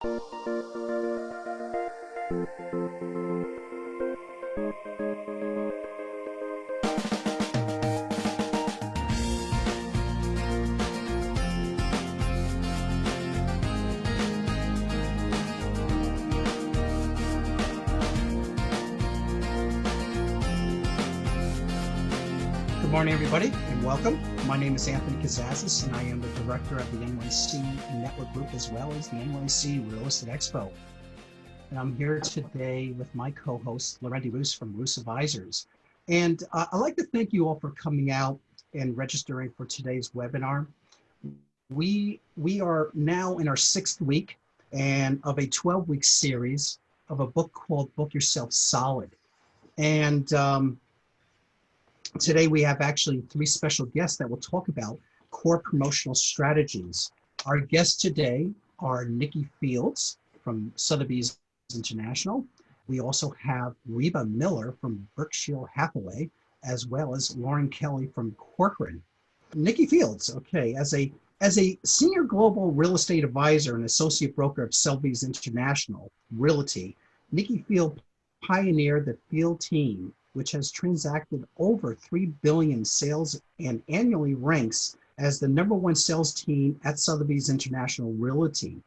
Good morning, everybody, and welcome. My name is Anthony Kazazis, and I am the director of the NYC Network Group, as well as the NYC Real Estate Expo. And I'm here today with my co-host, Lorendi Roos from Roos Advisors. And I'd like to thank you all for coming out and registering for today's webinar. We are now in our 6th week and of a 12-week series of a book called Book Yourself Solid. And today we have actually 3 special guests that will talk about core promotional strategies. Our guests today are Nikki Fields from Sotheby's International. We also have Reba Miller from Berkshire Hathaway, as well as Lauren Kelly from Corcoran. Nikki Fields, okay, as a senior global real estate advisor and associate broker of Sotheby's International Realty, Nikki Fields pioneered the Field team, which has transacted over 3 billion sales and annually ranks as the #1 sales team at Sotheby's International Realty.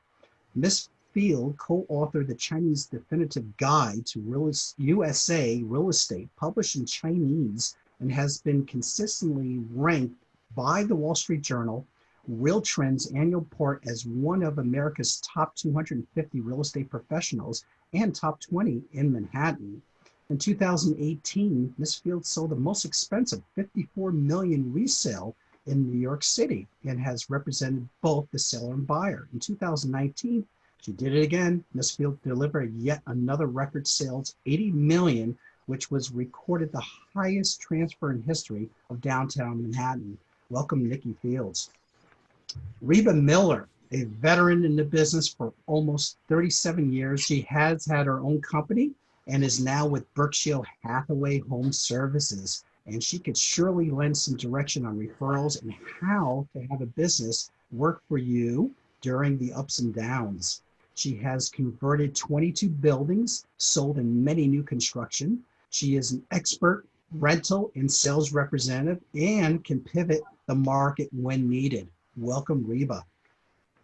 Ms. Field co-authored the Chinese Definitive Guide to USA Real Estate, published in Chinese, and has been consistently ranked by the Wall Street Journal, Real Trends annual report as one of America's top 250 real estate professionals and top 20 in Manhattan. In 2018, Ms. Fields sold the most expensive $54 million resale in New York City and has represented both the seller and buyer. In 2019, she did it again. Ms. Fields delivered yet another record sales, $80 million, which was recorded the highest transfer in history of downtown Manhattan. Welcome, Nikki Fields. Reba Miller, a veteran in the business for almost 37 years. She has had her own company and is now with Berkshire Hathaway Home Services. And she could surely lend some direction on referrals and how to have a business work for you during the ups and downs. She has converted 22 buildings, sold in many new construction. She is an expert rental and sales representative and can pivot the market when needed. Welcome, Reba.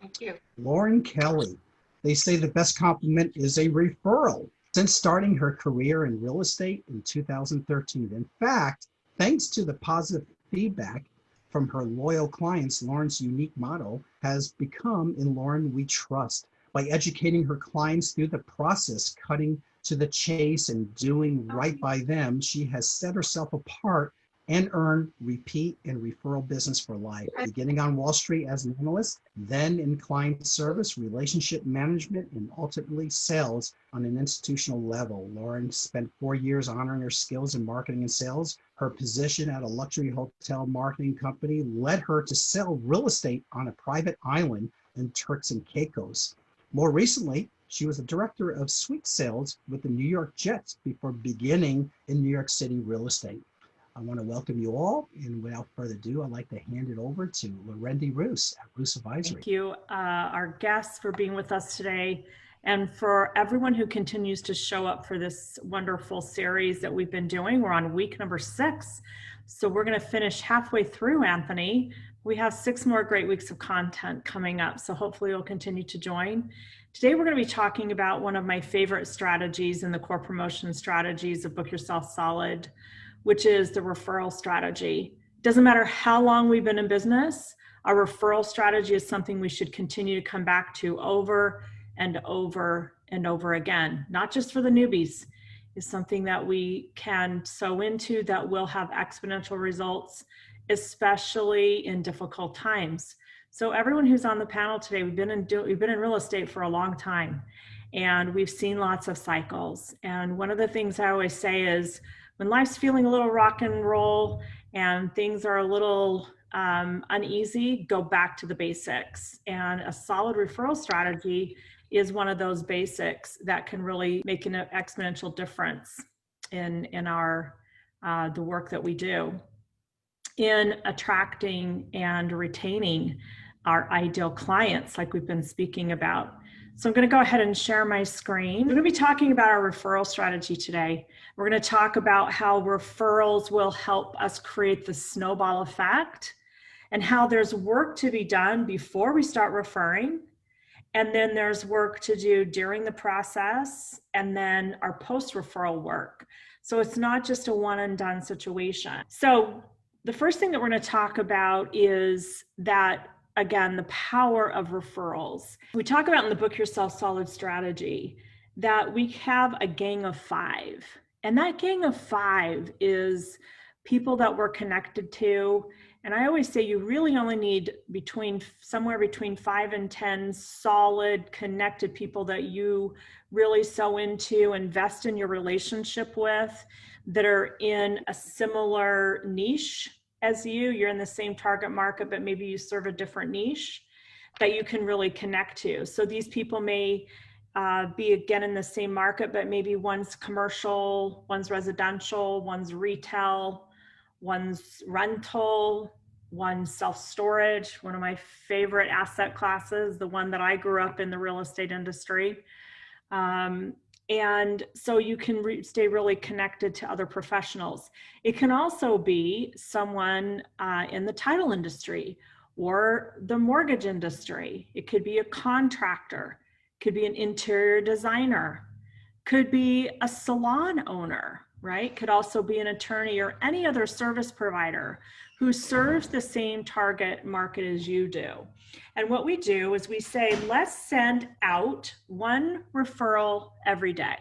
Thank you. Lauren Kelly. They say the best compliment is a referral. Since starting her career in real estate in 2013. In fact, thanks to the positive feedback from her loyal clients, Lauren's unique motto has become "In Lauren We Trust." By educating her clients through the process, cutting to the chase and doing right by them, she has set herself apart and earned repeat and referral business for life. Beginning on Wall Street as an analyst, then in client service, relationship management, and ultimately sales on an institutional level. Lauren spent 4 years honoring her skills in marketing and sales. Her position at a luxury hotel marketing company led her to sell real estate on a private island in Turks and Caicos. More recently, she was the director of suite sales with the New York Jets before beginning in New York City real estate. I want to welcome you all, and without further ado, I'd like to hand it over to Lorendi Roos at Roos Advisory. Thank you, our guests, for being with us today, and for everyone who continues to show up for this wonderful series that we've been doing. We're on week number 6, so we're going to finish halfway through, Anthony. We have 6 more great weeks of content coming up, so hopefully you'll continue to join. Today, we're going to be talking about one of my favorite strategies in the core promotion strategies of Book Yourself Solid, which is the referral strategy. Doesn't matter how long we've been in business, our referral strategy is something we should continue to come back to over and over and over again. Not just for the newbies. It's something that we can sow into that will have exponential results, especially in difficult times. So everyone who's on the panel today, we've been in real estate for a long time, and we've seen lots of cycles. And one of the things I always say is, when life's feeling a little rock and roll and things are a little uneasy, go back to the basics. And a solid referral strategy is one of those basics that can really make an exponential difference in our the work that we do in attracting and retaining our ideal clients, like we've been speaking about. So I'm going to go ahead and share my screen. We're going to be talking about our referral strategy today. We're going to talk about how referrals will help us create the snowball effect and how there's work to be done before we start referring. And then there's work to do during the process and then our post-referral work. So it's not just a one and done situation. So the first thing that we're going to talk about is that, again, the power of referrals. We talk about in the book, Your Self-Solid Strategy, that we have a gang of 5. And that gang of 5 is people that we're connected to. And I always say you really only need somewhere between 5 and 10 solid connected people that you really sow into, invest in your relationship with, that are in a similar niche as you. You're in the same target market, but maybe you serve a different niche that you can really connect to. So these people may be again in the same market, but maybe one's commercial, one's residential, one's retail, one's rental, one's self-storage, one of my favorite asset classes, the one that I grew up in the real estate industry. And so you can stay really connected to other professionals. It can also be someone in the title industry or the mortgage industry. It could be a contractor, could be an interior designer, could be a salon owner, right? Could also be an attorney or any other service provider who serves the same target market as you do. And what we do is we say, let's send out one referral every day.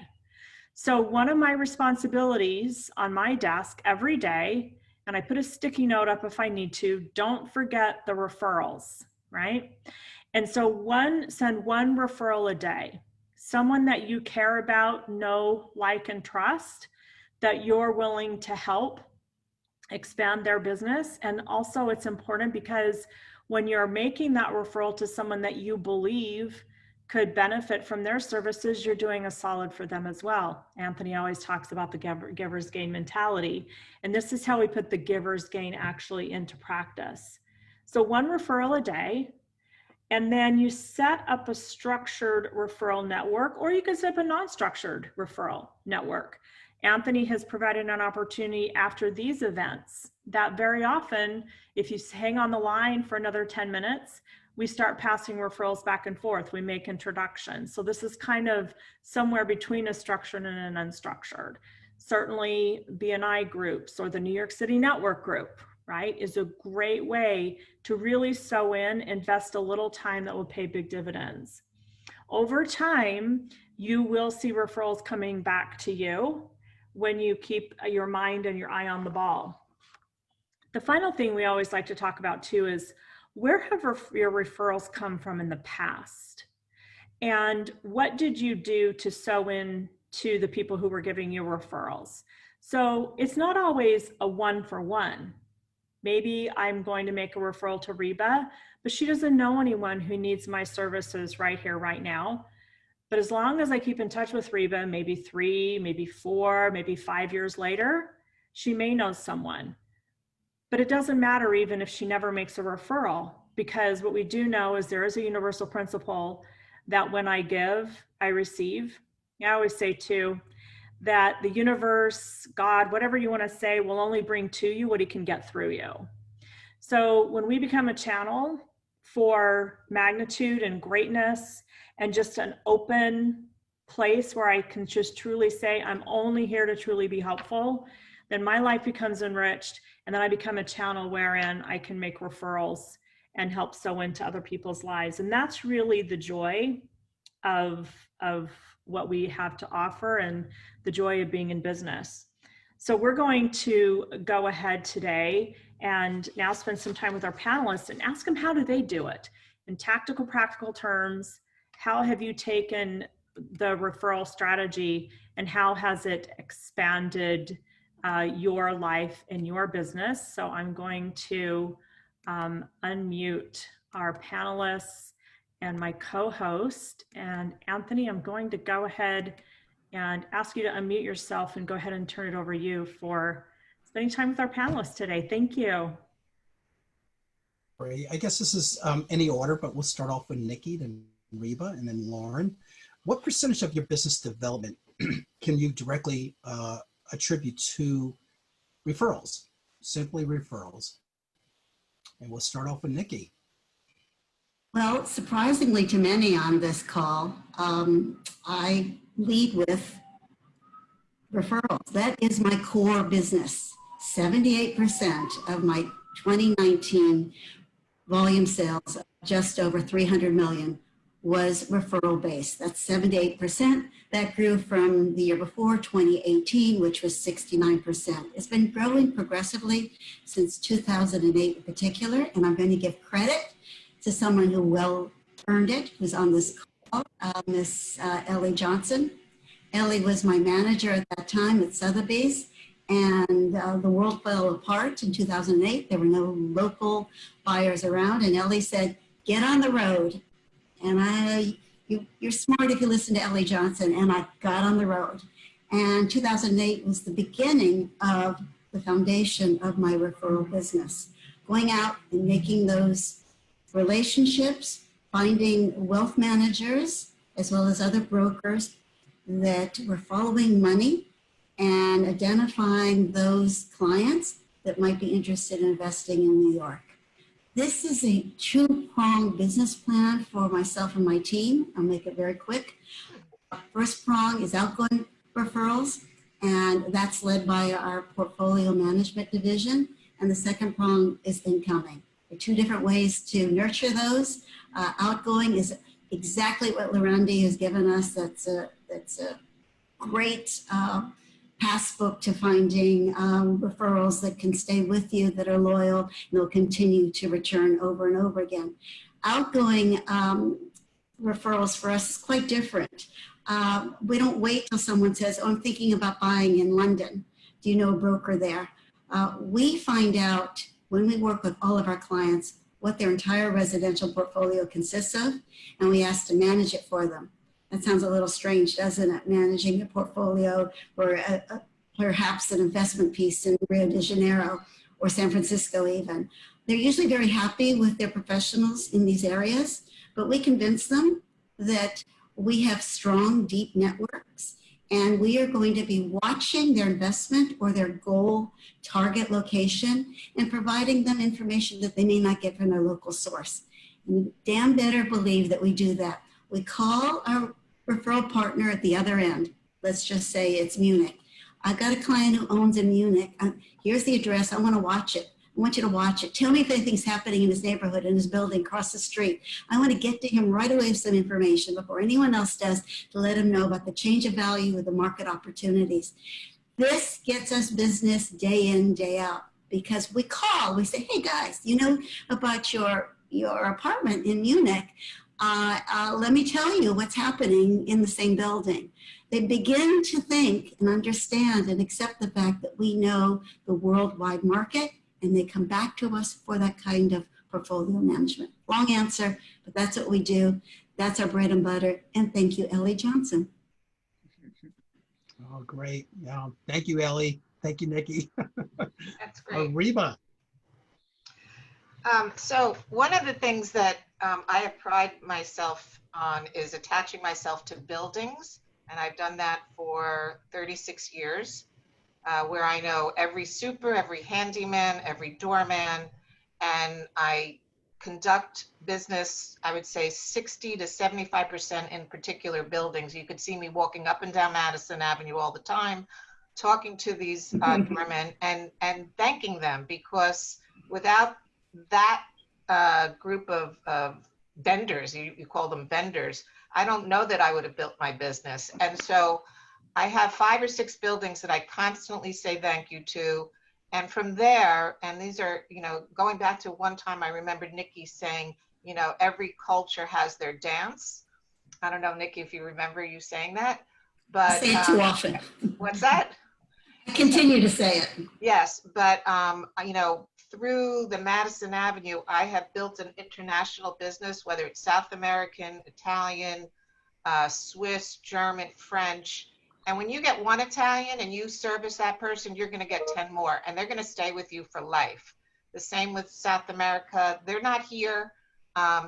So one of my responsibilities on my desk every day, and I put a sticky note up if I need to, don't forget the referrals, right? And so send one referral a day. Someone that you care about, know, like, and trust, that you're willing to help expand their business. And also it's important because when you're making that referral to someone that you believe could benefit from their services, you're doing a solid for them as well. Anthony always talks about the giver's gain mentality. And this is how we put the giver's gain actually into practice. So one referral a day, and then you set up a structured referral network, or you can set up a non-structured referral network. Anthony has provided an opportunity after these events that very often, if you hang on the line for another 10 minutes, we start passing referrals back and forth. We make introductions. So this is kind of somewhere between a structured and an unstructured. Certainly BNI groups or the New York City Network Group, right, is a great way to really sow in, invest a little time that will pay big dividends. Over time, you will see referrals coming back to you when you keep your mind and your eye on the ball. The final thing we always like to talk about too is, where have your referrals come from in the past? And what did you do to sow in to the people who were giving you referrals? So it's not always a one-for-one. Maybe I'm going to make a referral to Reba, but she doesn't know anyone who needs my services right here, right now. But as long as I keep in touch with Reba, maybe 3, maybe 4, maybe 5 years later, she may know someone. But it doesn't matter even if she never makes a referral, because what we do know is there is a universal principle that when I give, I receive. I always say too, that the universe, God, whatever you want to say, will only bring to you what he can get through you. So when we become a channel for magnitude and greatness and just an open place where I can just truly say, I'm only here to truly be helpful, then my life becomes enriched. And then I become a channel wherein I can make referrals and help sow into other people's lives. And that's really the joy of what we have to offer and the joy of being in business. So we're going to go ahead today and now spend some time with our panelists and ask them, how do they do it? In tactical, practical terms, how have you taken the referral strategy and how has it expanded your life and your business? So I'm going to unmute our panelists and my co-host. And Anthony, I'm going to go ahead and ask you to unmute yourself and go ahead and turn it over to you for spending time with our panelists today. Thank you. Great. I guess this is any order, but we'll start off with Nikki, then Reba, and then Lauren. What percentage of your business development can you directly attribute to referrals? Simply referrals. And we'll start off with Nikki. Well, surprisingly to many on this call, I lead with referrals. That is my core business. 78% of my 2019 volume sales of just over 300 million was referral based. That's 78%. That grew from the year before, 2018, which was 69%. It's been growing progressively since 2008 in particular, and I'm going to give credit to someone who well earned it, who's on this call, Miss Ellie Johnson. Ellie was my manager at that time at Sotheby's, and the world fell apart in 2008. There were no local buyers around, and Ellie said, get on the road. And you're smart if you listen to Ellie Johnson, and I got on the road. And 2008 was the beginning of the foundation of my referral business. Going out and making those relationships, finding wealth managers, as well as other brokers that were following money and identifying those clients that might be interested in investing in New York. This is a two-pronged business plan for myself and my team. I'll make it very quick. First prong is outgoing referrals, and that's led by our portfolio management division. And the second prong is incoming. There are two different ways to nurture those. Outgoing is exactly what Larendi has given us. That's a great passbook to finding referrals that can stay with you, that are loyal, and they'll continue to return over and over again. Outgoing referrals for us is quite different. We don't wait till someone says, oh, I'm thinking about buying in London. Do you know a broker there? We find out when we work with all of our clients what their entire residential portfolio consists of, and we ask to manage it for them. That sounds a little strange, doesn't it? Managing a portfolio or perhaps an investment piece in Rio de Janeiro or San Francisco even. They're usually very happy with their professionals in these areas, but we convince them that we have strong, deep networks, and we are going to be watching their investment or their goal target location and providing them information that they may not get from their local source. And damn better believe that we do that. We call our referral partner at the other end. Let's just say it's Munich. I've got a client who owns in Munich. Here's the address. I want to watch it. I want you to watch it. Tell me if anything's happening in his neighborhood, in his building, across the street. I want to get to him right away with some information before anyone else does, to let him know about the change of value or the market opportunities. This gets us business day in, day out, because we call, we say, hey guys, you know about your apartment in Munich? Let me tell you what's happening in the same building. They begin to think and understand and accept the fact that we know the worldwide market, and they come back to us for that kind of portfolio management. Long answer, but that's what we do. That's our bread and butter. And thank you, Ellie Johnson. Oh, great. Yeah. Thank you, Ellie. Thank you, Nikki. That's great. Reba. So one of the things that I have prided myself on is attaching myself to buildings. And I've done that for 36 years, where I know every super, every handyman, every doorman, and I conduct business, I would say 60 to 75% in particular buildings. You could see me walking up and down Madison Avenue all the time, talking to these doormen and thanking them, because without that group of vendors, you call them vendors, I don't know that I would have built my business. And so I have 5 or 6 buildings that I constantly say thank you to. And from there, and these are, you know, going back to one time, I remember Nikki saying, you know, every culture has their dance. I don't know, Nikki, if you remember you saying that, but I say it too often. What's that? I continue to say it. Yes, but you know, through the Madison Avenue, I have built an international business, whether it's South American, Italian, Swiss, German, French. And when you get one Italian and you service that person, you're going to get 10 more, and they're going to stay with you for life. The same with South America. They're not here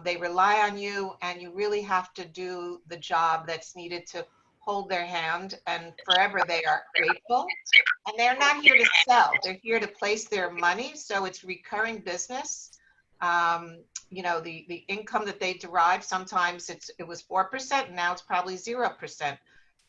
They rely on you, and you really have to do the job that's needed to hold their hand, and forever they are grateful. And they're not here to sell, they're here to place their money. So it's recurring business. You know, the income that they derive, sometimes it was 4%, and now it's probably 0%.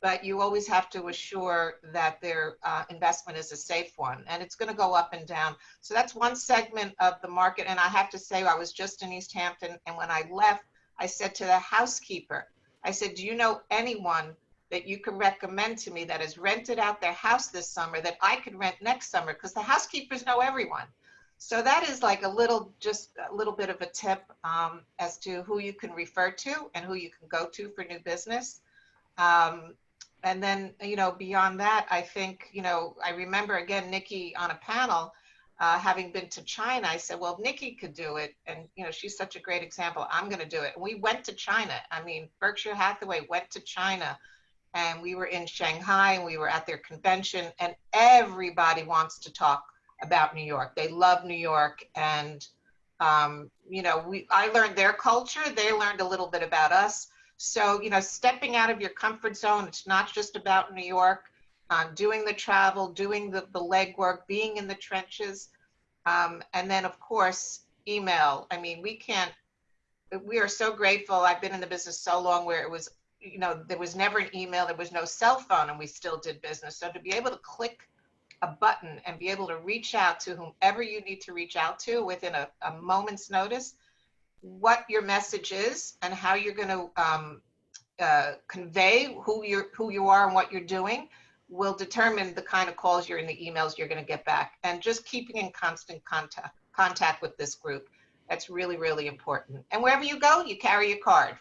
But you always have to assure that their investment is a safe one, and it's going to go up and down. So that's one segment of the market. And I have to say, I was just in East Hampton, and when I left, I said to the housekeeper, I said, do you know anyone that you can recommend to me that has rented out their house this summer that I could rent next summer? Because the housekeepers know everyone. So that is like just a little bit of a tip as to who you can refer to and who you can go to for new business. And then, you know, beyond that, I think, you know, I remember again, Nikki on a panel, having been to China, I said, well, if Nikki could do it, and, you know, she's such a great example, I'm going to do it. And we went to China. I mean, Berkshire Hathaway went to China, and we were in Shanghai, and we were at their convention, and everybody wants to talk about New York. They love New York. And, you know, I learned their culture. They learned a little bit about us. So, you know, stepping out of your comfort zone, it's not just about New York, doing the travel, doing the legwork, being in the trenches. And then, of course, email. I mean, we are so grateful. I've been in the business so long where it was, you know, there was never an email, there was no cell phone, and we still did business. So to be able to click a button and be able to reach out to whomever you need to reach out to within a moment's notice, what your message is and how you're going to convey who you are and what you're doing will determine the kind of calls and the emails you're going to get back. And just keeping in constant contact with this group, that's really, really important. And wherever you go, you carry your card.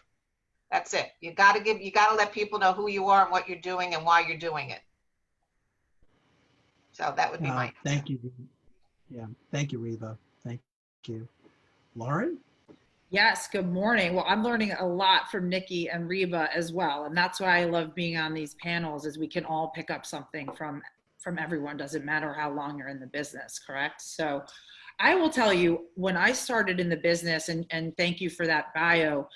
That's it. You got to let people know who you are and what you're doing and why you're doing it. So that would be my answer. Thank you. Yeah, thank you, Reba. Thank you. Lauren? Yes, good morning. Well, I'm learning a lot from Nikki and Reba as well. And that's why I love being on these panels, is we can all pick up something from everyone. Doesn't matter how long you're in the business, correct? So I will tell you, when I started in the business, and thank you for that bio,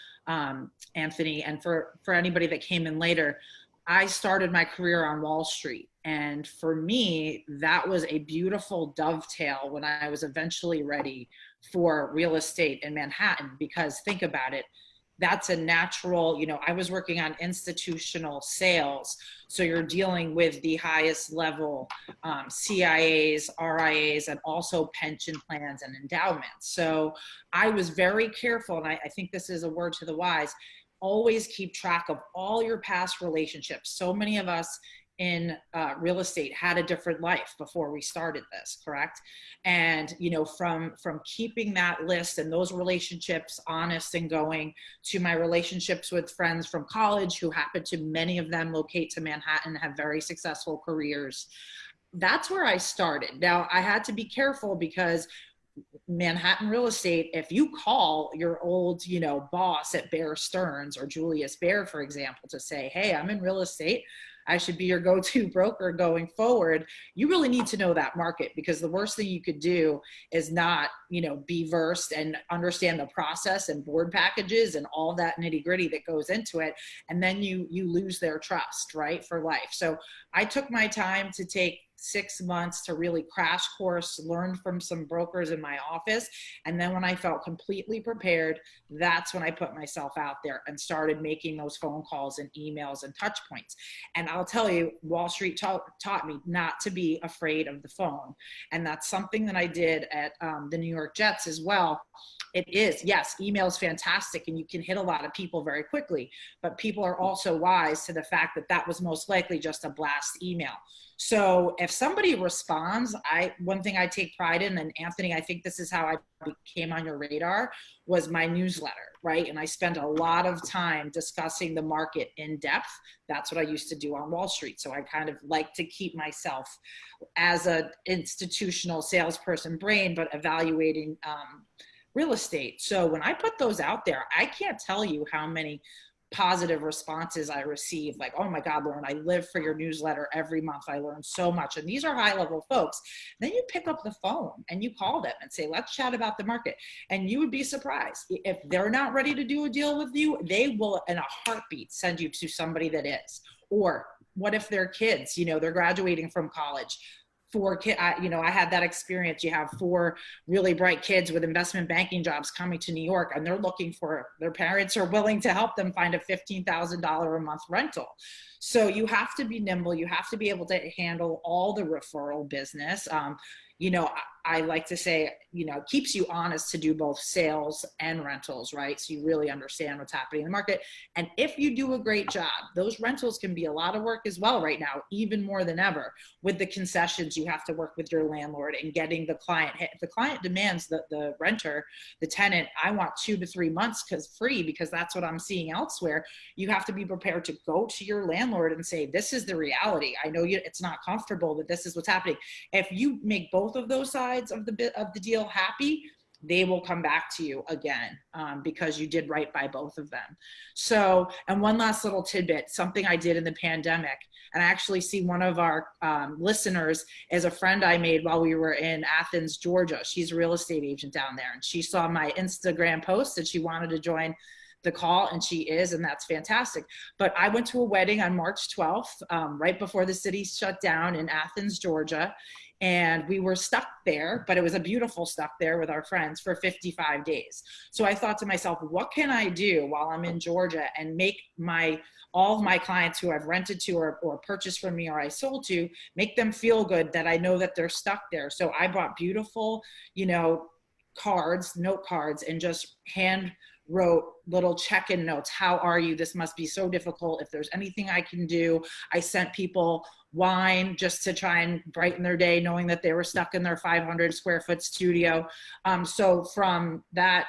Anthony, and for anybody that came in later, I started my career on Wall Street. And for me, that was a beautiful dovetail when I was eventually ready for real estate in Manhattan. Because think about it, that's a natural, you know, I was working on institutional sales. So you're dealing with the highest level CIAs, RIAs, and also pension plans and endowments. So I was very careful, and I think this is a word to the wise, always keep track of all your past relationships. So many of us in real estate had a different life before we started this, correct? And, you know, from keeping that list and those relationships honest and going, to my relationships with friends from college who happen to, many of them locate to Manhattan, have very successful careers. That's where I started. Now, I had to be careful because Manhattan real estate, if you call your old, you know, boss at Bear Stearns or Julius Baer, for example, to say, hey, I'm in real estate, I should be your go-to broker going forward, you really need to know that market, because the worst thing you could do is not, you know, be versed and understand the process and board packages and all that nitty-gritty that goes into it. And then you lose their trust, right, for life. So I took my time to take 6 months to really crash course, learn from some brokers in my office. And then when I felt completely prepared, that's when I put myself out there and started making those phone calls and emails and touch points. And I'll tell you, Wall Street taught me not to be afraid of the phone. And that's something that I did at the New York Jets as well. It is, yes, email is fantastic and you can hit a lot of people very quickly, but people are also wise to the fact that that was most likely just a blast email. So if somebody responds, one thing I take pride in, and Anthony, I think this is how I came on your radar, was my newsletter, right? And I spend a lot of time discussing the market in depth. That's what I used to do on Wall Street. So I kind of like to keep myself as an institutional salesperson brain, but evaluating real estate. So when I put those out there, I can't tell you how many positive responses I receive, like, oh my God, Lauren, I live for your newsletter every month. I learn so much. And these are high level folks. Then you pick up the phone and you call them and say, let's chat about the market. And you would be surprised. If they're not ready to do a deal with you, they will in a heartbeat send you to somebody that is. Or what if their kids, they're graduating from college? I had that experience. You have 4 really bright kids with investment banking jobs coming to New York, and they're looking for, their parents are willing to help them find a $15,000 a month rental. So you have to be nimble. You have to be able to handle all the referral business. I like to say, it keeps you honest to do both sales and rentals, right? So you really understand what's happening in the market. And if you do a great job, those rentals can be a lot of work as well right now, even more than ever. With the concessions, you have to work with your landlord and getting the client. If the client demands the renter, the tenant, I want 2 to 3 months free because that's what I'm seeing elsewhere, you have to be prepared to go to your landlord and say, this is the reality. I know it's not comfortable, but this is what's happening. If you make both of those sides of the deal happy, they will come back to you again because you did right by both of them. So, and one last little tidbit, something I did in the pandemic, and I actually see one of our listeners as a friend I made while we were in Athens, Georgia. She's a real estate agent down there, and she saw my Instagram post and she wanted to join the call, and she is, and that's fantastic. But I went to a wedding on March 12th, right before the city shut down in Athens, Georgia. And we were stuck there, but it was a beautiful stuck there with our friends for 55 days. So I thought to myself, what can I do while I'm in Georgia and make all of my clients who I've rented to or purchased from me or I sold to, make them feel good that I know that they're stuck there. So I bought beautiful, note cards, and just hand wrote little check-in notes. How are you? This must be so difficult. If there's anything I can do. I sent people wine just to try and brighten their day, knowing that they were stuck in their 500 square foot studio. So from that,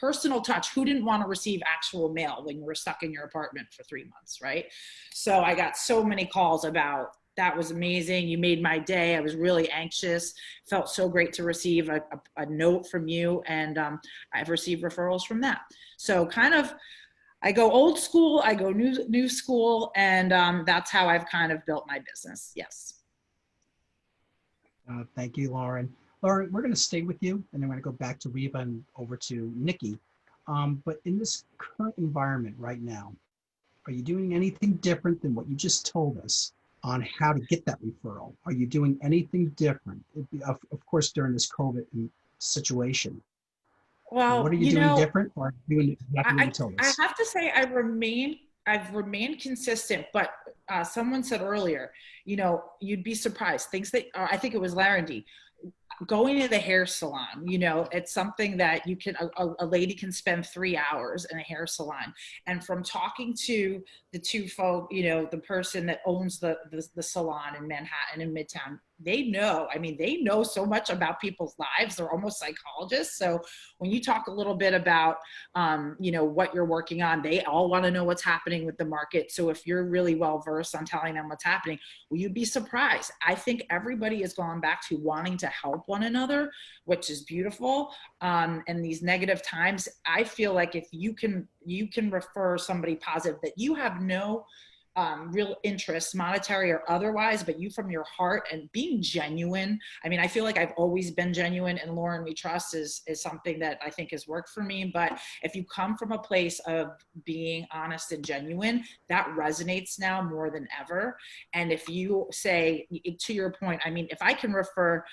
personal touch, who didn't want to receive actual mail when you were stuck in your apartment for 3 months, right? So I got so many calls about, that was amazing. You made my day. I was really anxious. Felt so great to receive a note from you. And I've received referrals from that. So kind of, I go old school, I go new school, and that's how I've kind of built my business. Yes. Thank you, Lauren. Lauren, we're going to stay with you, and then we're going to go back to Reba and over to Nikki. But in this current environment right now, are you doing anything different than what you just told us on how to get that referral? Are you doing anything different? Of course, during this COVID situation. Well, what are you doing different, or doing exactly what you told us? I have to say I've remained consistent, but someone said earlier, you'd be surprised. Things that I think it was Larry, going to the hair salon, it's something that you can, a lady can spend 3 hours in a hair salon. And from talking to the two folk, the person that owns the salon in Manhattan in Midtown, they know so much about people's lives. They're almost psychologists. So when you talk a little bit about, what you're working on, they all want to know what's happening with the market. So if you're really well versed on telling them what's happening, well, you'd be surprised. I think everybody has gone back to wanting to help one another, which is beautiful. And these negative times, I feel like if you can refer somebody positive that you have no real interest, monetary or otherwise, but you from your heart and being genuine. I mean, I feel like I've always been genuine, and Lauren, we trust is something that I think has worked for me. But if you come from a place of being honest and genuine, that resonates now more than ever. And if you say, to your point, I mean, if I can refer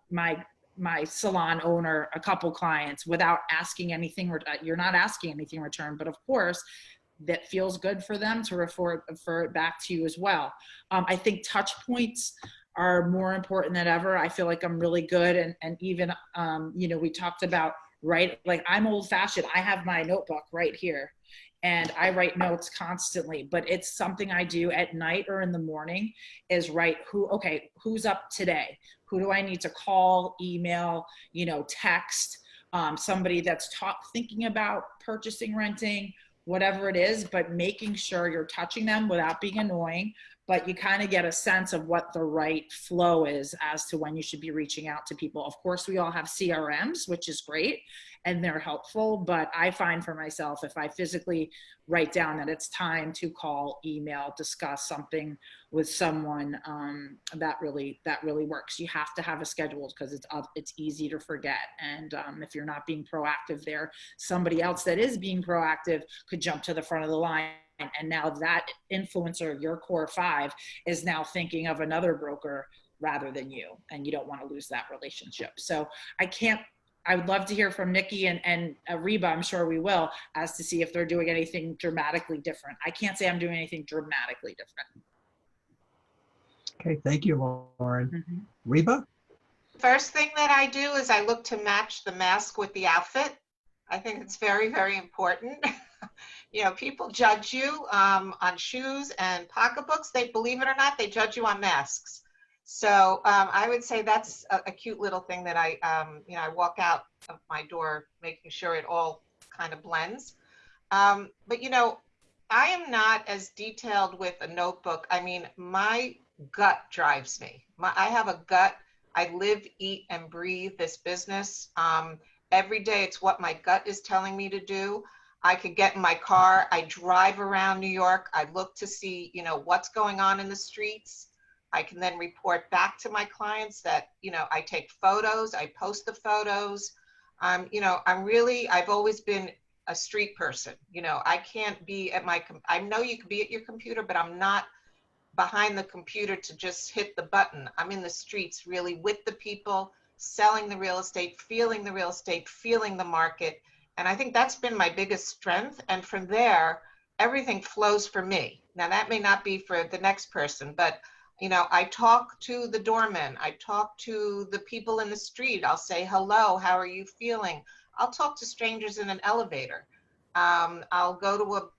my salon owner a couple clients without asking anything, you're not asking anything in return, but of course, that feels good for them to refer it back to you as well. I think touch points are more important than ever. I feel like I'm really good. And even, we talked about, right? Like I'm old fashioned. I have my notebook right here and I write notes constantly, but it's something I do at night or in the morning is write who's up today? Who do I need to call, email, text, somebody that's thinking about purchasing, renting, whatever it is, but making sure you're touching them without being annoying. but you kind of get a sense of what the right flow is as to when you should be reaching out to people. Of course, we all have CRMs, which is great, and they're helpful, but I find for myself, if I physically write down that it's time to call, email, discuss something with someone, that really works. You have to have a schedule because it's easy to forget. And if you're not being proactive there, somebody else that is being proactive could jump to the front of the line. And now that influencer, your core 5, is now thinking of another broker rather than you, and you don't want to lose that relationship. So I would love to hear from Nikki and Reba, I'm sure we will, as to see if they're doing anything dramatically different. I can't say I'm doing anything dramatically different. Okay, thank you, Lauren. Reba? First thing that I do is I look to match the mask with the outfit. I think it's very, very important. You know, people judge you on shoes and pocketbooks. They, believe it or not, they judge you on masks. So I would say that's a cute little thing that I walk out of my door making sure it all kind of blends. But, you know, I am not as detailed with a notebook. I mean, my gut drives me. I have a gut. I live, eat, and breathe this business. Every day it's what my gut is telling me to do. I could get in my car, I drive around New York, I look to see, you know, what's going on in the streets. I can then report back to my clients that, you know, I take photos, I post the photos. You know, I've always been a street person. You know, I can't be at I know you can be at your computer, but I'm not behind the computer to just hit the button. I'm in the streets really with the people, selling the real estate, feeling the market. And I think that's been my biggest strength. And from there, everything flows for me. Now, that may not be for the next person, but, you know, I talk to the doorman. I talk to the people in the street. I'll say, hello, how are you feeling? I'll talk to strangers in an elevator. I'll go to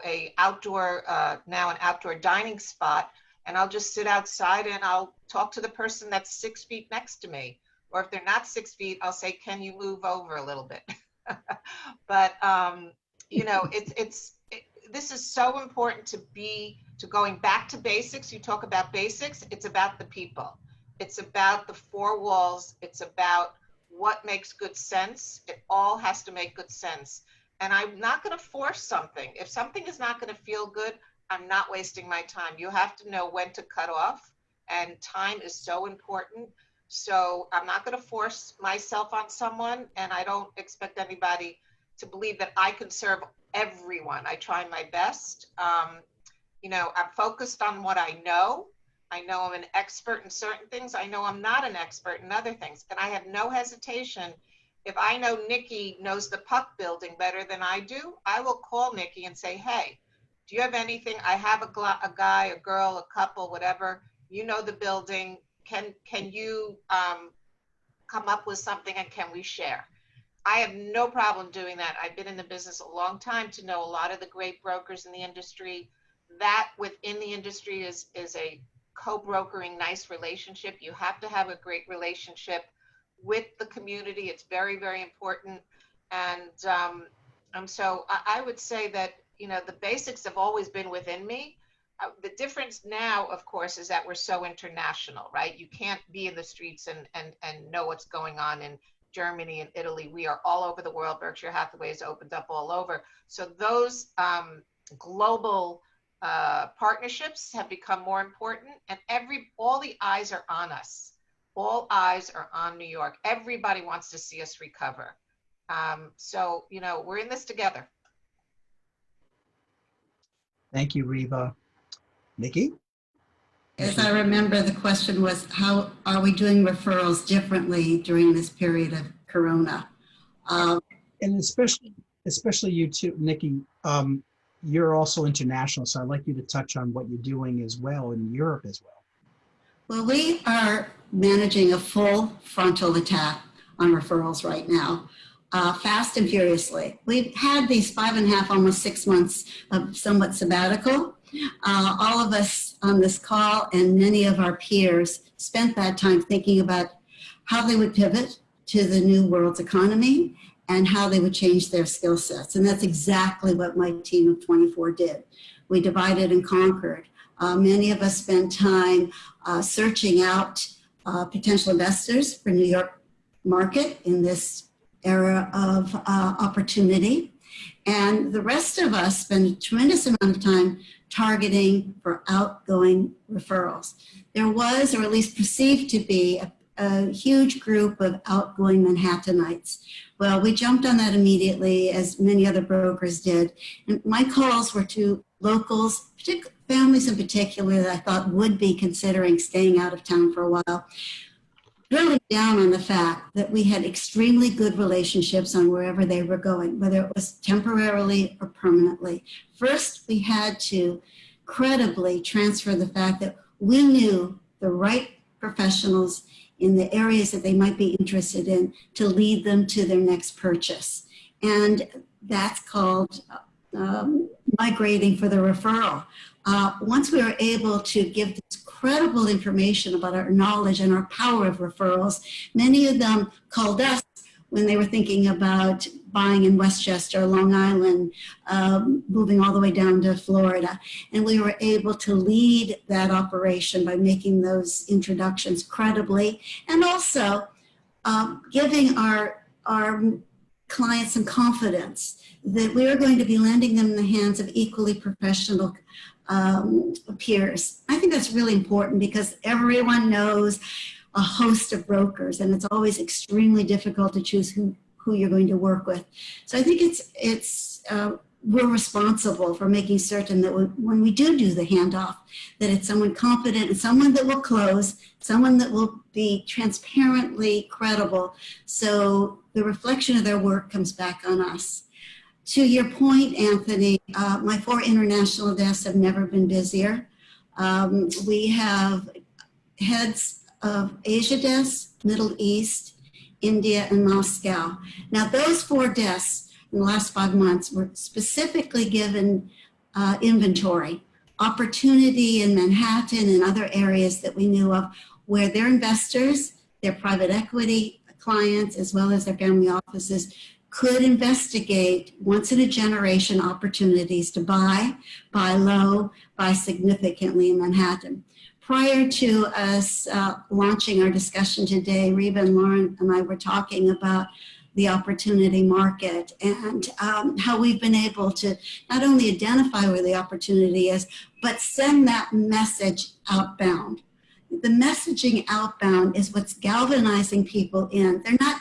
an outdoor dining spot, and I'll just sit outside and I'll talk to the person that's 6 feet next to me. Or if they're not 6 feet, I'll say, can you move over a little bit? But, you know, this is so important to going back to basics. You talk about basics. It's about the people. It's about the 4 walls. It's about what makes good sense. It all has to make good sense. And I'm not going to force something. If something is not going to feel good, I'm not wasting my time. You have to know when to cut off, and time is so important. So I'm not going to force myself on someone, and I don't expect anybody to believe that I can serve everyone. I try my best. You know, I'm focused on what I know. I know I'm an expert in certain things. I know I'm not an expert in other things. And I have no hesitation. If I know Nikki knows the puck building better than I do, I will call Nikki and say, hey, do you have anything? I have a guy, a girl, a couple, whatever. You know the building. Can you come up with something, and can we share? I have no problem doing that. I've been in the business a long time to know a lot of the great brokers in the industry. That within the industry is a co-brokering nice relationship. You have to have a great relationship with the community. It's very, very important. And so I would say that, you know, the basics have always been within me. The difference now, of course, is that we're so international, right? You can't be in the streets and know what's going on in Germany and Italy. We are all over the world. Berkshire Hathaway has opened up all over. So those global partnerships have become more important, and all the eyes are on us. All eyes are on New York. Everybody wants to see us recover. So, you know, we're in this together. Thank you, Reba. Nikki? As I remember, the question was, how are we doing referrals differently during this period of Corona? And especially you too, Nikki, you're also international, so I'd like you to touch on what you're doing as well in Europe as well. Well, we are managing a full frontal attack on referrals right now, fast and furiously. We've had these 5.5, almost 6 months of somewhat sabbatical. All of us on this call and many of our peers spent that time thinking about how they would pivot to the new world's economy and how they would change their skill sets. And that's exactly what my team of 24 did. We divided and conquered. Many of us spend time searching out potential investors for New York market in this era of opportunity. And the rest of us spend a tremendous amount of time targeting for outgoing referrals. There was, or at least perceived to be, a huge group of outgoing Manhattanites. Well, we jumped on that immediately, as many other brokers did. And my calls were to locals, families in particular, that I thought would be considering staying out of town for a while, drilling down on the fact that we had extremely good relationships on wherever they were going, whether it was temporarily or permanently. First, we had to credibly transfer the fact that we knew the right professionals in the areas that they might be interested in to lead them to their next purchase. And that's called migrating for the referral. Once we were able to give this credible information about our knowledge and our power of referrals, many of them called us when they were thinking about buying in Westchester, Long Island, moving all the way down to Florida. And we were able to lead that operation by making those introductions credibly, and also giving our clients some confidence that we are going to be landing them in the hands of equally professional peers. I think that's really important because everyone knows a host of brokers, and it's always extremely difficult to choose who you're going to work with. So I think we're responsible for making certain that when we do the handoff, that it's someone competent and someone that will close, someone that will be transparently credible, so the reflection of their work comes back on us. To your point, Anthony, my 4 international desks have never been busier. We have heads of Asia desks, Middle East, India, and Moscow. Now, those 4 desks in the last 5 months were specifically given inventory, opportunity in Manhattan and other areas that we knew of where their investors, their private equity clients, as well as their family offices, could investigate once in a generation opportunities to buy low, buy significantly in Manhattan. Prior to us launching our discussion today, Reba and Lauren and I were talking about the opportunity market and how we've been able to not only identify where the opportunity is, but send that message outbound. The messaging outbound is what's galvanizing people in. They're not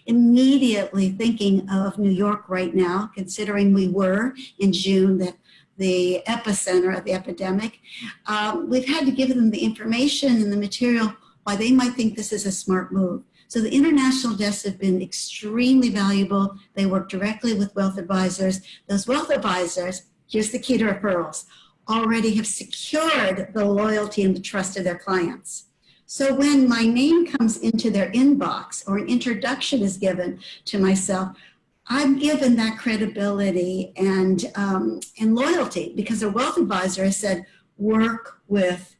immediately thinking of New York right now, considering we were in June the epicenter of the epidemic. We've had to give them the information and the material why they might think this is a smart move. So the international desks have been extremely valuable. They work directly with wealth advisors. Those wealth advisors, here's the key to referrals, already have secured the loyalty and the trust of their clients. So when my name comes into their inbox or an introduction is given to myself, I'm given that credibility and loyalty because a wealth advisor has said, work with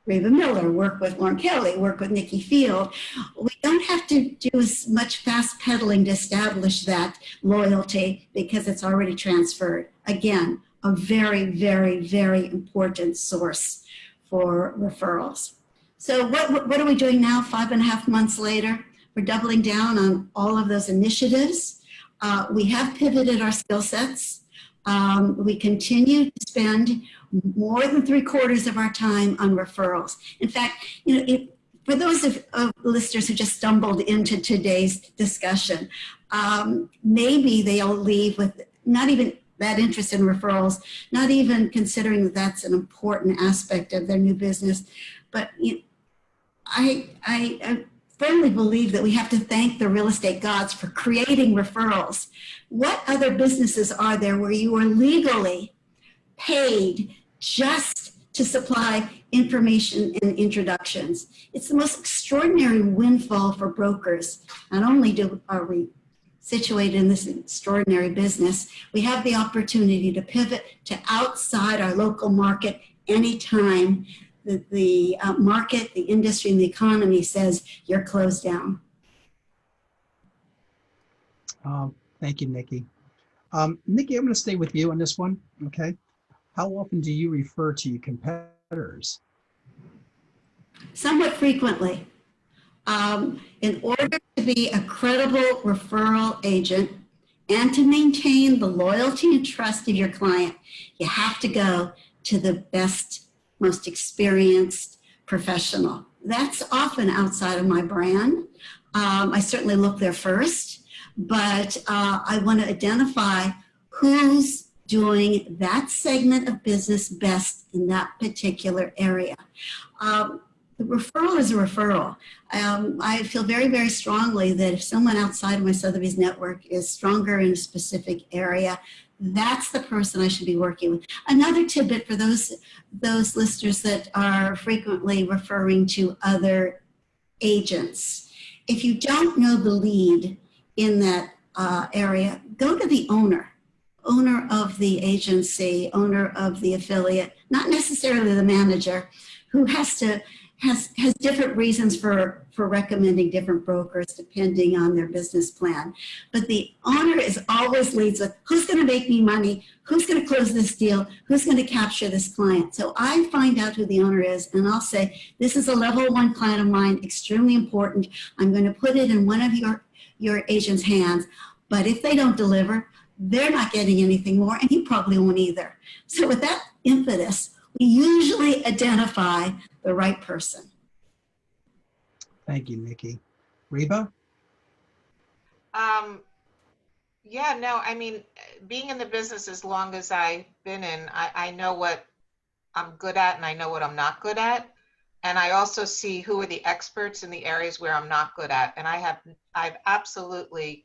Reba Miller, work with Lauren Kelly, work with Nikki Field. We don't have to do as much fast pedaling to establish that loyalty because it's already transferred. Again, a very, very, very important source for referrals. So what are we doing now, 5.5 months later? We're doubling down on all of those initiatives. We have pivoted our skill sets. We continue to spend more than 3/4 of our time on referrals. In fact, for those of listeners who just stumbled into today's discussion, maybe they'll leave with not even that interest in referrals, not even considering that that's an important aspect of their new business. But I firmly believe that we have to thank the real estate gods for creating referrals. What other businesses are there where you are legally paid just to supply information and introductions? It's the most extraordinary windfall for brokers. Not only are we situated in this extraordinary business, we have the opportunity to pivot to outside our local market anytime the market, the industry, and the economy says you're closed down. Thank you, Nikki. Nikki, I'm going to stay with you on this one, okay? How often do you refer to your competitors? Somewhat frequently. In order to be a credible referral agent and to maintain the loyalty and trust of your client, you have to go to the best, most experienced professional. That's often outside of my brand. I certainly look there first, but I want to identify who's doing that segment of business best in that particular area. The referral is a referral. I feel very, very strongly that if someone outside of my Sotheby's network is stronger in a specific area, that's the person I should be working with. Another tidbit for those listeners that are frequently referring to other agents. If you don't know the lead in that area, go to the owner of the agency, owner of the affiliate, not necessarily the manager, who has different reasons for recommending different brokers depending on their business plan. But the owner always leads with, who's going to make me money? Who's going to close this deal? Who's going to capture this client? So I find out who the owner is, and I'll say, this is a level 1 client of mine, extremely important. I'm going to put it in one of your agent's hands. But if they don't deliver, they're not getting anything more, and you probably won't either. So with that impetus, we usually identify the right person. Thank you, Nikki. Reba? Yeah, no, I mean, being in the business as long as I've been in, I know what I'm good at and I know what I'm not good at. And I also see who are the experts in the areas where I'm not good at. And I've absolutely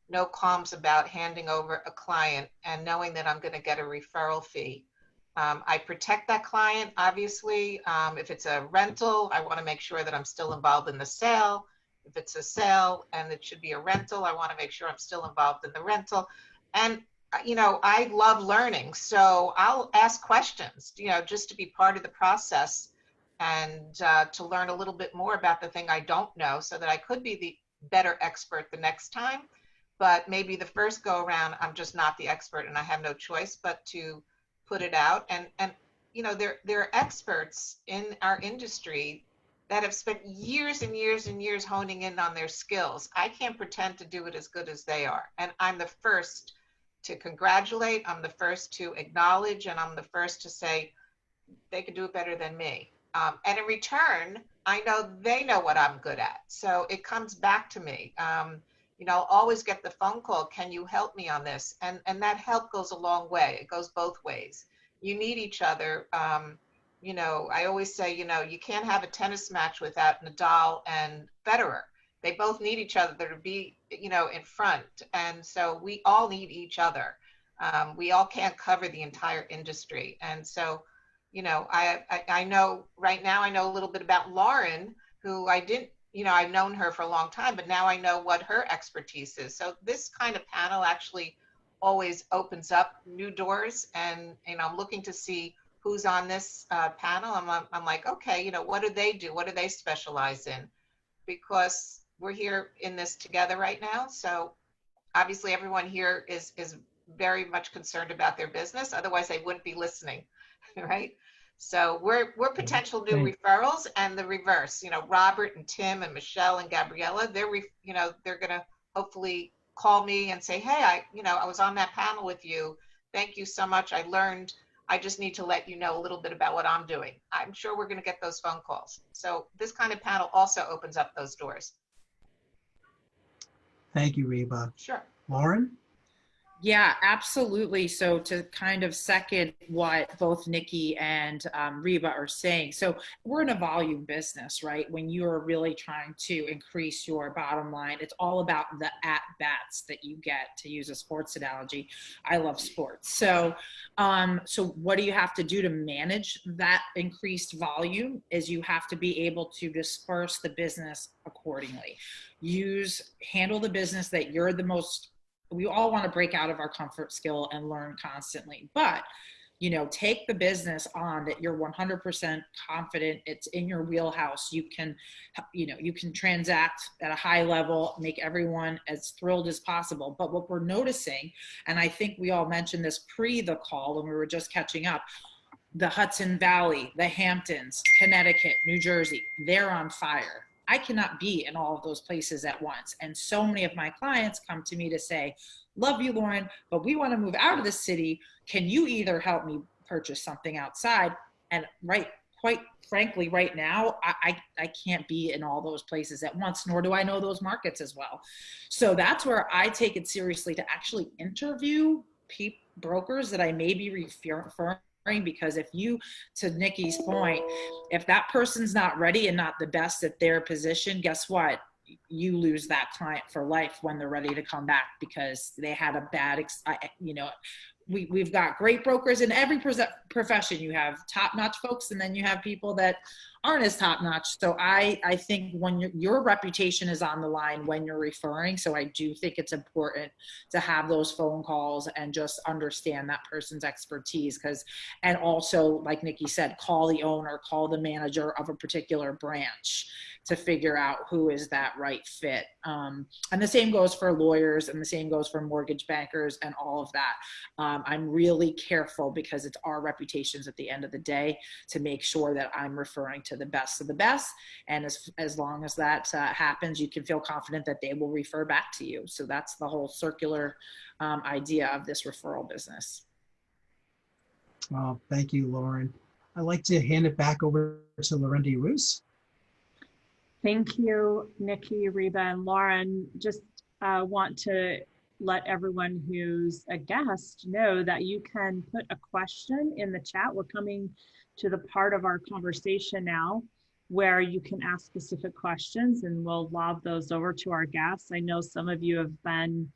no qualms about handing over a client and knowing that I'm going to get a referral fee. I protect that client, obviously. If it's a rental, I want to make sure that I'm still involved in the sale. If it's a sale and it should be a rental, I want to make sure I'm still involved in the rental. And, you know, I love learning. So I'll ask questions, you know, just to be part of the process and to learn a little bit more about the thing I don't know so that I could be the better expert the next time. But maybe the first go around, I'm just not the expert and I have no choice but to put it out. And you know, there are experts in our industry that have spent years and years and years honing in on their skills. I can't pretend to do it as good as they are. And I'm the first to congratulate, I'm the first to acknowledge, and I'm the first to say they can do it better than me. And in return, I know they know what I'm good at. So it comes back to me. You know, I'll always get the phone call, can you help me on this? And that help goes a long way. It goes both ways. You need each other. You know, I always say, you know, you can't have a tennis match without Nadal and Federer. They both need each other to be, you know, in front. And so we all need each other. We all can't cover the entire industry. And so, you know, I know right now, I know a little bit about Lauren, who I didn't, you know, I've known her for a long time, but now I know what her expertise is. So this kind of panel actually always opens up new doors. And, you know, I'm looking to see who's on this panel. I'm like, okay, you know, what do they do? What do they specialize in? Because we're here in this together right now. So obviously everyone here is very much concerned about their business. Otherwise they wouldn't be listening, right? So we're potential new referrals, and the reverse, you know, Robert and Tim and Michelle and Gabriella, they're going to hopefully call me and say, hey, I was on that panel with you. Thank you so much. I learned. I just need to let you know a little bit about what I'm doing. I'm sure we're going to get those phone calls. So this kind of panel also opens up those doors. Thank you, Reba. Sure. Lauren? Yeah, absolutely. So to kind of second what both Nikki and Reba are saying, so we're in a volume business, right? When you're really trying to increase your bottom line, it's all about the at-bats that you get, to use a sports analogy. I love sports. So what do you have to do to manage that increased volume is you have to be able to disperse the business accordingly. Handle the business that you're the most. We all want to break out of our comfort skill and learn constantly, but you know, take the business on that you're 100% confident it's in your wheelhouse. You can, you know, you can transact at a high level, make everyone as thrilled as possible. But what we're noticing, and I think we all mentioned this pre the call when we were just catching up, the Hudson Valley, the Hamptons, Connecticut, New Jersey, they're on fire. I cannot be in all of those places at once. And so many of my clients come to me to say, love you, Lauren, but we want to move out of the city. Can you either help me purchase something outside? And quite frankly, right now, I can't be in all those places at once, nor do I know those markets as well. So that's where I take it seriously to actually interview brokers that I may be referring. Because if you, to Nikki's point, if that person's not ready and not the best at their position, guess what? You lose that client for life when they're ready to come back because they had a bad, you know, we've got great brokers in every profession. You have top-notch folks, and then you have people that aren't as top-notch. So I think when your reputation is on the line when you're referring, so I do think it's important to have those phone calls and just understand that person's expertise. And also, like Nikki said, call the owner, call the manager of a particular branch to figure out who is that right fit. And the same goes for lawyers, and the same goes for mortgage bankers and all of that. I'm really careful because it's our reputations at the end of the day to make sure that I'm referring to the best of the best. And as long as that happens, you can feel confident that they will refer back to you. So that's the whole circular idea of this referral business. Well, thank you, Lauren. I'd like to hand it back over to Lorendi Roos. Thank you, Nikki, Reba, and Lauren. Just want to let everyone who's a guest know that you can put a question in the chat. We're coming to the part of our conversation now where you can ask specific questions, and we'll lob those over to our guests. I know some of you have been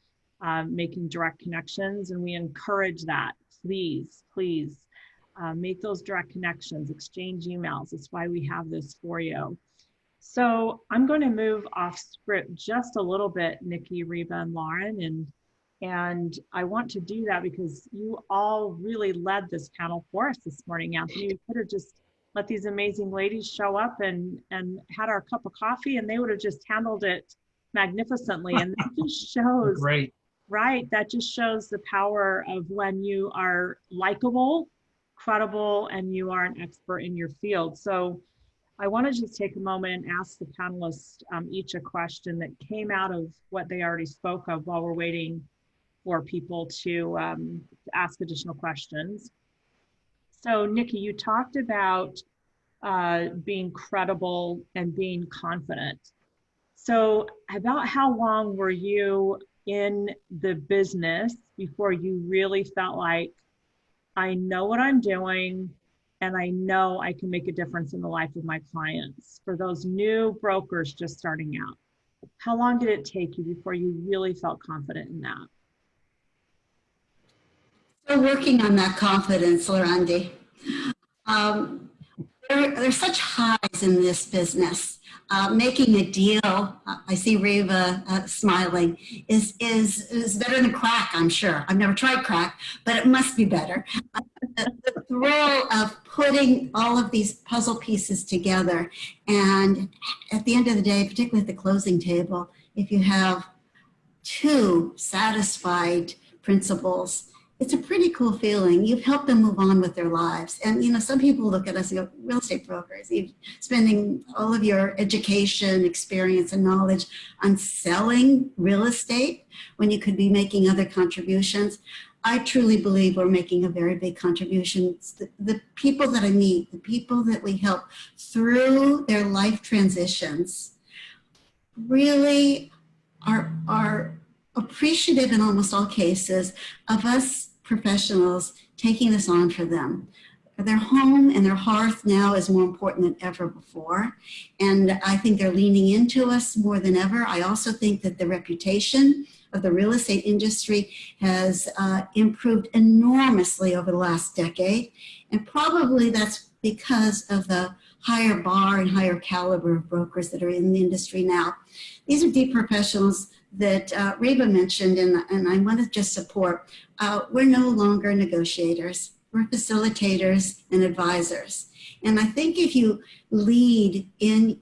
making direct connections, and we encourage that. Please make those direct connections, exchange emails. That's why we have this for you. So I'm going to move off script just a little bit, Nikki, Reba, and Lauren, and I want to do that because you all really led this panel for us this morning. Anthony, you could have just let these amazing ladies show up and had our cup of coffee, and they would have just handled it magnificently. And that just shows, Great. Right? That just shows the power of when you are likable, credible, and you are an expert in your field. So I want to just take a moment and ask the panelists each a question that came out of what they already spoke of while we're waiting for people to ask additional questions. So Nikki, you talked about being credible and being confident. So about how long were you in the business before you really felt like, I know what I'm doing, and I know I can make a difference in the life of my clients? For those new brokers just starting out, how long did it take you before you really felt confident in that? Still working on that confidence, Lorendi. There's such highs in this business. Making a deal, I see Reba smiling, is better than crack, I'm sure. I've never tried crack, but it must be better. The thrill of putting all of these puzzle pieces together, and at the end of the day, particularly at the closing table, if you have two satisfied principals, it's a pretty cool feeling. You've helped them move on with their lives. And, you know, some people look at us and go, real estate brokers, you're spending all of your education, experience, and knowledge on selling real estate when you could be making other contributions. I truly believe we're making a very big contribution. The people that I meet, the people that we help through their life transitions really are appreciative in almost all cases of us professionals taking this on for them. Their home and their hearth now is more important than ever before. And I think they're leaning into us more than ever. I also think that the reputation of the real estate industry has improved enormously over the last decade. And probably that's because of the higher bar and higher caliber of brokers that are in the industry now. These are deep professionals that Reba mentioned, and I want to just support. We're no longer negotiators. we're facilitators and advisors. And I think if you lead in,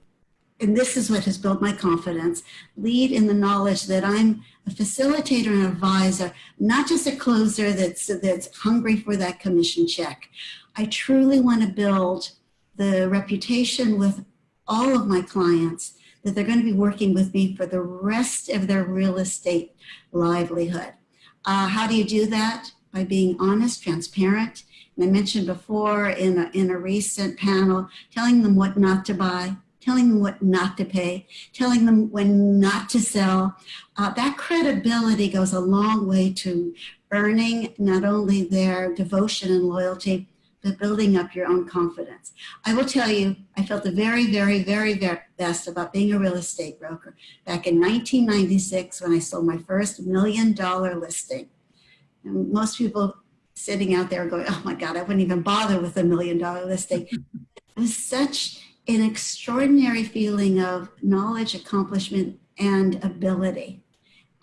and this is what has built my confidence, lead in the knowledge that I'm a facilitator and advisor, not just a closer that's hungry for that commission check. I truly want to build the reputation with all of my clients that they're going to be working with me for the rest of their real estate livelihood. How do you do that? By being honest, transparent. And I mentioned before in a recent panel, telling them what not to buy, telling them what not to pay, telling them when not to sell. That credibility goes a long way to earning not only their devotion and loyalty, but building up your own confidence. I will tell you, I felt the very, very, very, very best about being a real estate broker back in 1996 when I sold my first $1 million listing. And most people sitting out there going, oh my God, I wouldn't even bother with $1 million listing. It was such an extraordinary feeling of knowledge, accomplishment, and ability.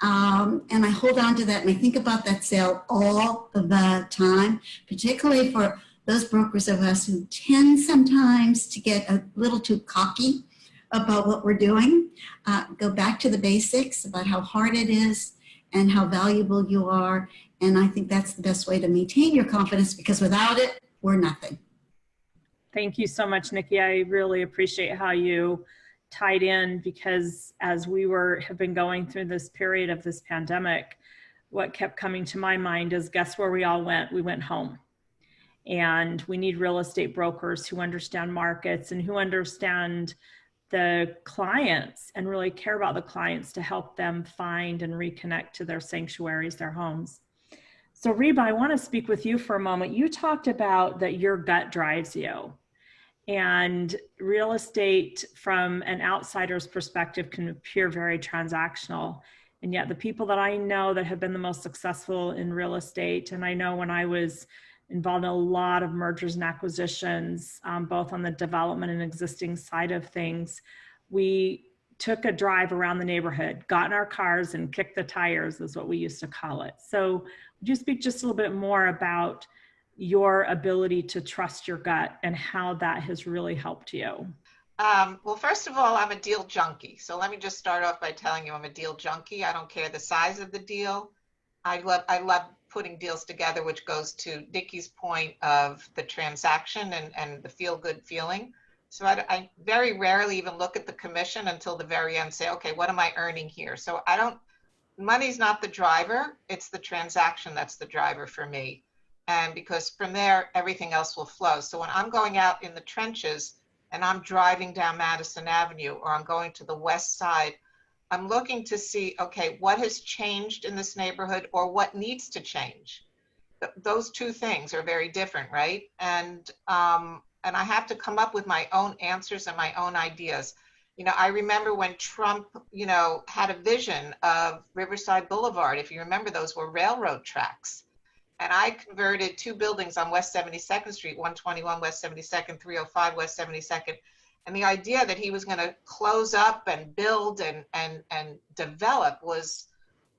And I hold on to that and I think about that sale all the time, particularly for those brokers of us who tend sometimes to get a little too cocky about what we're doing. Go back to the basics about how hard it is and how valuable you are. And I think that's the best way to maintain your confidence, because without it, we're nothing. Thank you so much, Nikki. I really appreciate how you tied in, because as we have been going through this period of this pandemic, what kept coming to my mind is, guess where we all went? We went home. And we need real estate brokers who understand markets and who understand the clients and really care about the clients to help them find and reconnect to their sanctuaries, their homes. So Reba, I want to speak with you for a moment. You talked about that your gut drives you. And real estate from an outsider's perspective can appear very transactional. And yet the people that I know that have been the most successful in real estate, and I know when I was involved in a lot of mergers and acquisitions, both on the development and existing side of things, we took a drive around the neighborhood, got in our cars and kicked the tires is what we used to call it. So would you speak just a little bit more about your ability to trust your gut and how that has really helped you? Well, first of all, I'm a deal junkie. So let me just start off by telling you I'm a deal junkie. I don't care the size of the deal. I love putting deals together, which goes to Nikki's point of the transaction and the feel-good feeling. So I very rarely even look at the commission until the very end, say, okay, what am I earning here? So money's not the driver, it's the transaction that's the driver for me. And because from there, everything else will flow. So when I'm going out in the trenches and I'm driving down Madison Avenue or I'm going to the west side, I'm looking to see, okay, what has changed in this neighborhood or what needs to change? Those two things are very different, right? And I have to come up with my own answers and my own ideas. You know, I remember when Trump, had a vision of Riverside Boulevard. If you remember, those were railroad tracks. And I converted 2 buildings on West 72nd Street, 121 West 72nd, 305 West 72nd. And the idea that he was going to close up and build and develop was,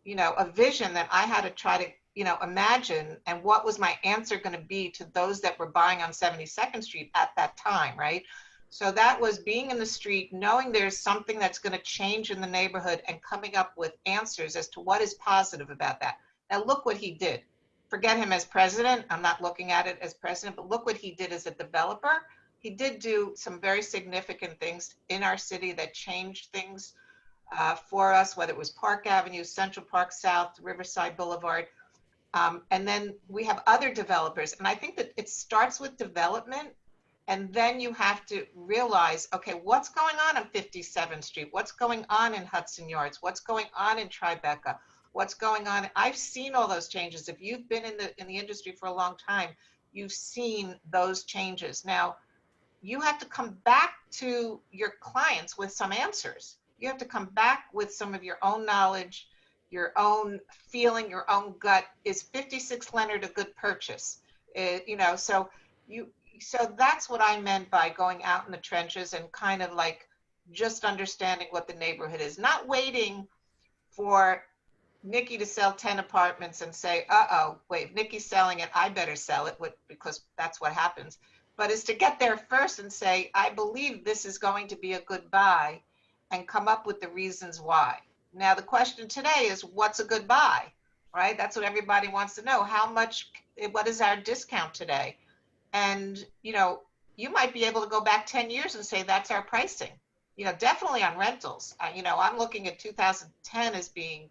a vision that I had to try to, imagine. And what was my answer going to be to those that were buying on 72nd Street at that time, right? So that was being in the street, knowing there's something that's going to change in the neighborhood and coming up with answers as to what is positive about that. Now, look what he did. Forget him as president. I'm not looking at it as president, but look what he did as a developer. He did do some very significant things in our city that changed things for us, whether it was Park Avenue, Central Park South, Riverside Boulevard. And then we have other developers. And I think that it starts with development. And then you have to realize, okay, what's going on 57th Street? What's going on in Hudson Yards? What's going on in Tribeca? What's going on? I've seen all those changes. If you've been in the industry for a long time, you've seen those changes. Now, you have to come back to your clients with some answers. You have to come back with some of your own knowledge, your own feeling, your own gut. Is 56 Leonard a good purchase? So that's what I meant by going out in the trenches and kind of like just understanding what the neighborhood is, not waiting for Nikki to sell 10 apartments and say, uh-oh, wait, if Nikki's selling it, I better sell it because that's what happens. But is to get there first and say, I believe this is going to be a good buy, and come up with the reasons why. Now, the question today is, what's a good buy, right? That's what everybody wants to know. What is our discount today? And, you might be able to go back 10 years and say, that's our pricing. Definitely on rentals. I'm looking at 2010 as being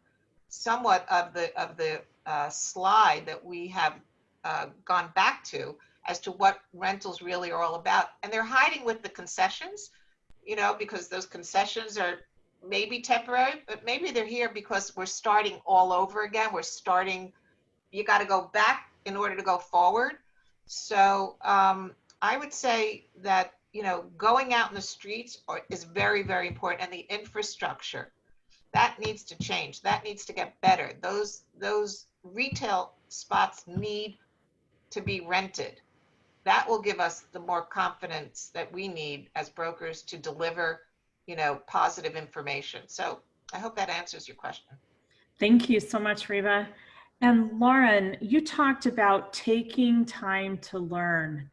somewhat of the slide that we have gone back to as to what rentals really are all about. And they're hiding with the concessions, because those concessions are maybe temporary, but maybe they're here because we're starting all over again. You got to go back in order to go forward. So I would say that, going out in the streets is very, very important. And the infrastructure, that needs to change. That needs to get better. Those retail spots need to be rented. That will give us the more confidence that we need as brokers to deliver, positive information. So I hope that answers your question. Thank you so much, Reba. And Lauren, you talked about taking time to learn.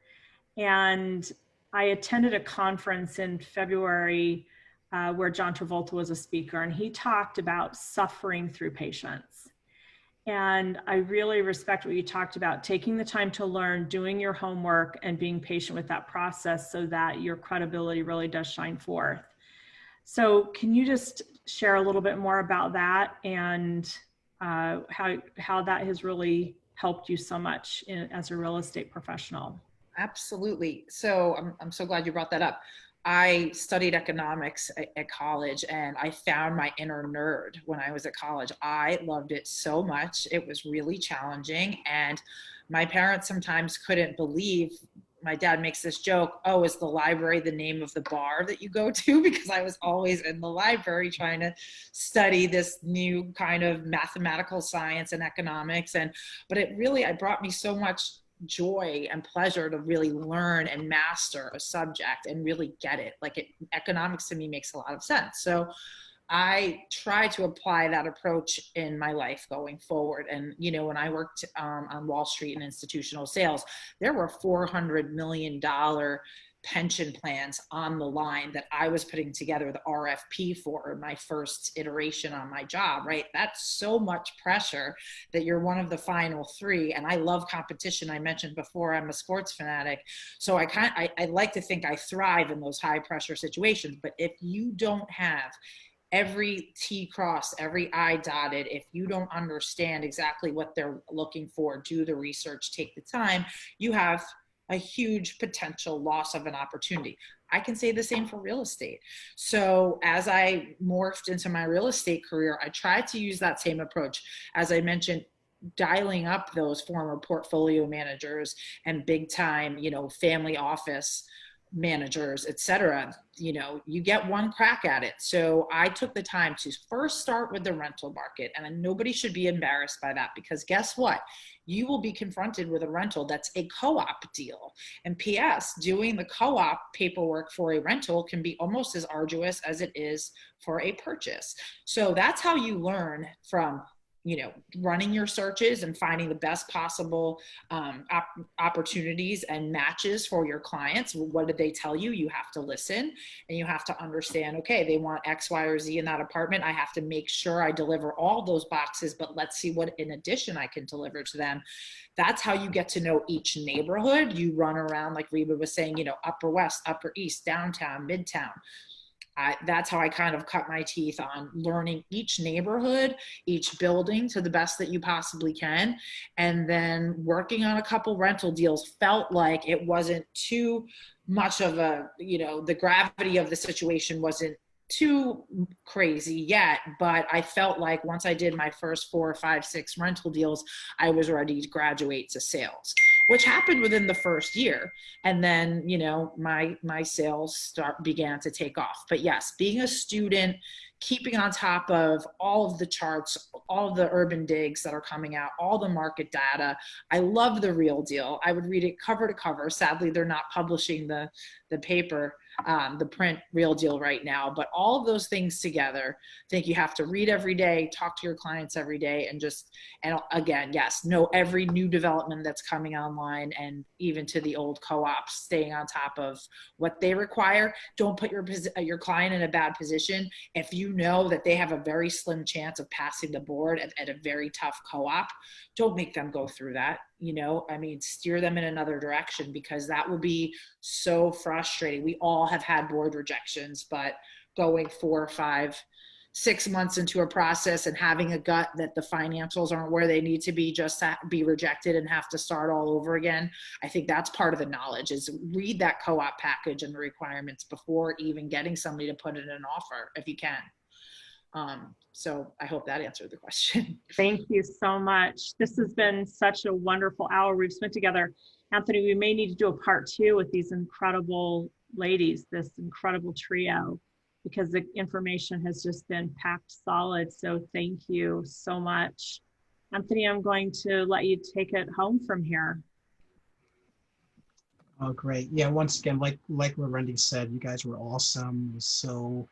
And I attended a conference in February where John Travolta was a speaker, and he talked about suffering through patience. And I really respect what you talked about, taking the time to learn, doing your homework, and being patient with that process so that your credibility really does shine forth. So can you just share a little bit more about that and how that has really helped you so much as a real estate professional? Absolutely. So I'm so glad you brought that up. I studied economics at college, and I found my inner nerd when I was at college. I loved it so much. It was really challenging. And my parents sometimes couldn't believe. My dad makes this joke, oh, is the library the name of the bar that you go to? Because I was always in the library trying to study this new kind of mathematical science and economics. But it brought me so much joy and pleasure to really learn and master a subject and really get it. Economics to me makes a lot of sense. So I try to apply that approach in my life going forward. And, when I worked on Wall Street in institutional sales, there were $400 million pension plans on the line that I was putting together the RFP for my first iteration on my job, right? That's so much pressure that you're one of the final three. And I love competition. I mentioned before, I'm a sports fanatic. So I like to think I thrive in those high pressure situations. But if you don't have every T crossed, every I dotted, if you don't understand exactly what they're looking for, do the research, take the time, you have a huge potential loss of an opportunity. I can say the same for real estate. So as I morphed into my real estate career, I tried to use that same approach. As I mentioned, dialing up those former portfolio managers and big time, family office managers, et cetera, you get one crack at it. So I took the time to first start with the rental market, and nobody should be embarrassed by that, because guess what? You will be confronted with a rental that's a co-op deal. And PS, doing the co-op paperwork for a rental can be almost as arduous as it is for a purchase. So that's how you learn from running your searches and finding the best possible opportunities and matches for your clients. What did they tell you? You have to listen, and you have to understand, okay, they want X, Y, or Z in that apartment. I have to make sure I deliver all those boxes, but let's see what in addition I can deliver to them. That's how you get to know each neighborhood. You run around, like Reba was saying, Upper West, Upper East, downtown, midtown. That's how I kind of cut my teeth on learning each neighborhood, each building to the best that you possibly can. And then working on a couple rental deals felt like it wasn't too much of the gravity of the situation wasn't too crazy yet, but I felt like once I did my first 4, 5, 6 rental deals, I was ready to graduate to sales, which happened within the first year. And then, my sales began to take off. But yes, being a student, keeping on top of all of the charts, all of the urban digs that are coming out, all the market data. I love the Real Deal. I would read it cover to cover. Sadly, they're not publishing the paper, the print Real Deal right now, but all of those things together, I think you have to read every day, talk to your clients every day, and again, yes, know every new development that's coming online, and even to the old co-ops, staying on top of what they require. Don't put your client in a bad position. If you know that they have a very slim chance of passing the board at a very tough co-op, don't make them go through that. Steer them in another direction, because that will be so frustrating. We all have had board rejections, but going 4, 5, 6 months into a process and having a gut that the financials aren't where they need to be, just to be rejected and have to start all over again. I think that's part of the knowledge, is read that co-op package and the requirements before even getting somebody to put in an offer, if you can. So I hope that answered the question. Thank you so much. This has been such a wonderful hour we've spent together. Anthony, we may need to do a part 2 with these incredible ladies, this incredible trio, because the information has just been packed solid. So thank you so much. Anthony, I'm going to let you take it home from here. Oh, great. Yeah, once again, like Lorendi said, you guys were awesome. It was so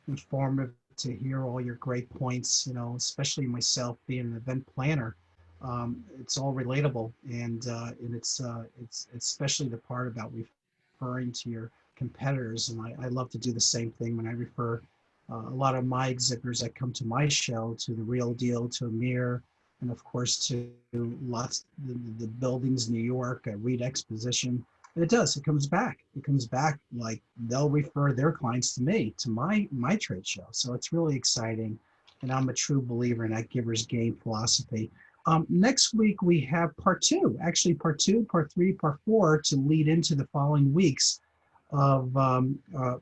informative to hear all your great points, especially myself being an event planner. It's all relatable, and it's especially the part about referring to your competitors. And I love to do the same thing when I refer a lot of my exhibitors that come to my show, to the Real Deal, to Amir, and of course to lots the buildings, New York, Reed Exposition. And it comes back. It comes back, like they'll refer their clients to me, to my trade show. So it's really exciting. And I'm a true believer in that giver's gain philosophy. Next week, we have part 2, actually part 2, part 3, part 4, to lead into the following weeks of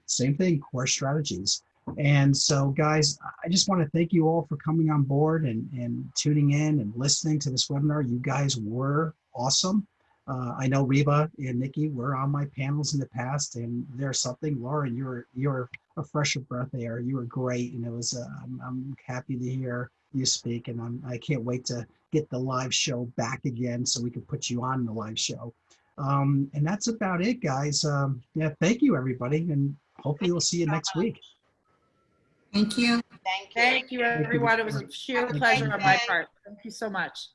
same thing, core strategies. And so guys, I just want to thank you all for coming on board and tuning in and listening to this webinar. You guys were awesome. I know Reba and Nikki were on my panels in the past, and there's something. Lauren, you're a fresh of breath air. You were great, and it was. I'm happy to hear you speak, and I can't wait to get the live show back again so we can put you on the live show. And that's about it, guys. Yeah, thank you, everybody, and hopefully we'll see you next week. Thank you. Thank you. Thank you, everyone. It was a sheer pleasure on my part. Thank you so much.